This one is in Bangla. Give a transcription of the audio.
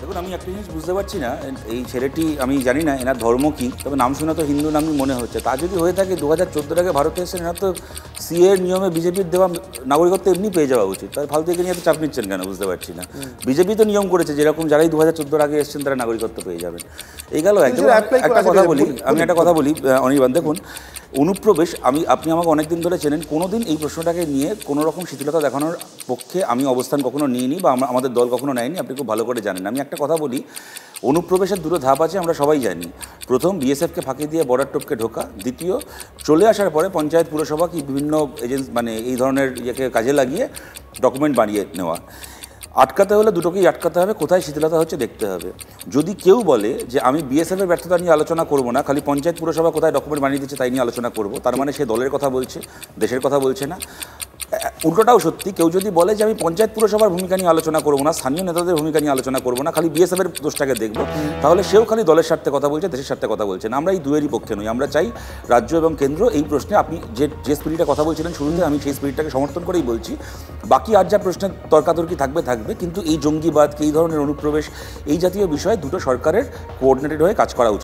দেখুন, আমি একটা জিনিস বুঝতে পারছি না, এই ছেলেটি, আমি জানি না এনার ধর্ম কী, তবে নাম শুনে তো হিন্দু নামই মনে হচ্ছে। তা যদি হয়ে থাকে 2014 আগে ভারতে এসেছেন, এনার তো সিএর নিয়মে বিজেপির দেওয়া নাগরিকত্ব এমনি পেয়ে যাওয়া উচিত। তাই ফালতু একে নিয়ে এত চাপ নিচ্ছেন কেন বুঝতে পারছি না। বিজেপি তো নিয়ম করেছে যেরকম যারাই 2014 আগে এসেছেন তারা নাগরিকত্ব পেয়ে যাবেন। এই গেল একদম। একটা কথা বলি, আমি একটা কথা বলি অনির্বাণ, দেখুন অনুপ্রবেশ, আপনি আমাকে অনেকদিন ধরে চেনেন, কোনো দিন এই প্রশ্নটাকে নিয়ে কোনো রকম শিথিলতা দেখানোর পক্ষে আমি অবস্থান কখনো নিইনি বা আমাদের দল কখনো নেয়নি, আপনি খুব ভালো করে জানেন। আমি একটা কথা বলি, অনুপ্রবেশের দুটো ধাপ আছে, আমরা সবাই জানি। প্রথম, বিএসএফকে ফাঁকি দিয়ে বর্ডার টপকে ঢোকা। দ্বিতীয়, চলে আসার পরে পঞ্চায়েত পুরসভা কি বিভিন্ন এজেন্সি মানে এই ধরনের ইয়েকে কাজে লাগিয়ে ডকুমেন্ট বানিয়ে নেওয়া। আটকাতে হলে দুটোকেই আটকাতে হবে, কোথায় শিথিলতা হচ্ছে দেখতে হবে। যদি কেউ বলে যে আমি বিএসএফের ব্যর্থতা নিয়ে আলোচনা করব না, খালি পঞ্চায়েত পুরসভা কোথায় ডকুমেন্ট বানিয়ে দিচ্ছে তাই নিয়ে আলোচনা করব, তার মানে সে দলের কথা বলছে, দেশের কথা বলছে না। উল্টোটাও সত্যি, কেউ যদি বলে যে আমি পঞ্চায়েত পুরসভার ভূমিকা নিয়ে আলোচনা করবো না, স্থানীয় নেতাদের ভূমিকা নিয়ে আলোচনা করবো না, খালি বিএসএফের দোষটাকে দেখবো, তাহলে সেও খালি দলের স্বার্থে কথা বলছে, দেশের স্বার্থে কথা বলছে না। আমরা এই দুয়েরই পক্ষে নই। আমরা চাই রাজ্য এবং কেন্দ্র এই প্রশ্নে, আপনি যে স্পিরিটে কথা বলছিলেন শুরুতে, আমি সেই স্পিরিটটাকে সমর্থন করেই বলছি। বাকি আর যা প্রশ্নের তর্কাতর্কি থাকবে, কিন্তু এই জঙ্গিবাদ, এই ধরনের অনুপ্রবেশ, এই জাতীয় বিষয়ে দুটো সরকারের কোঅর্ডিনেটেড হয়ে কাজ করা উচিত।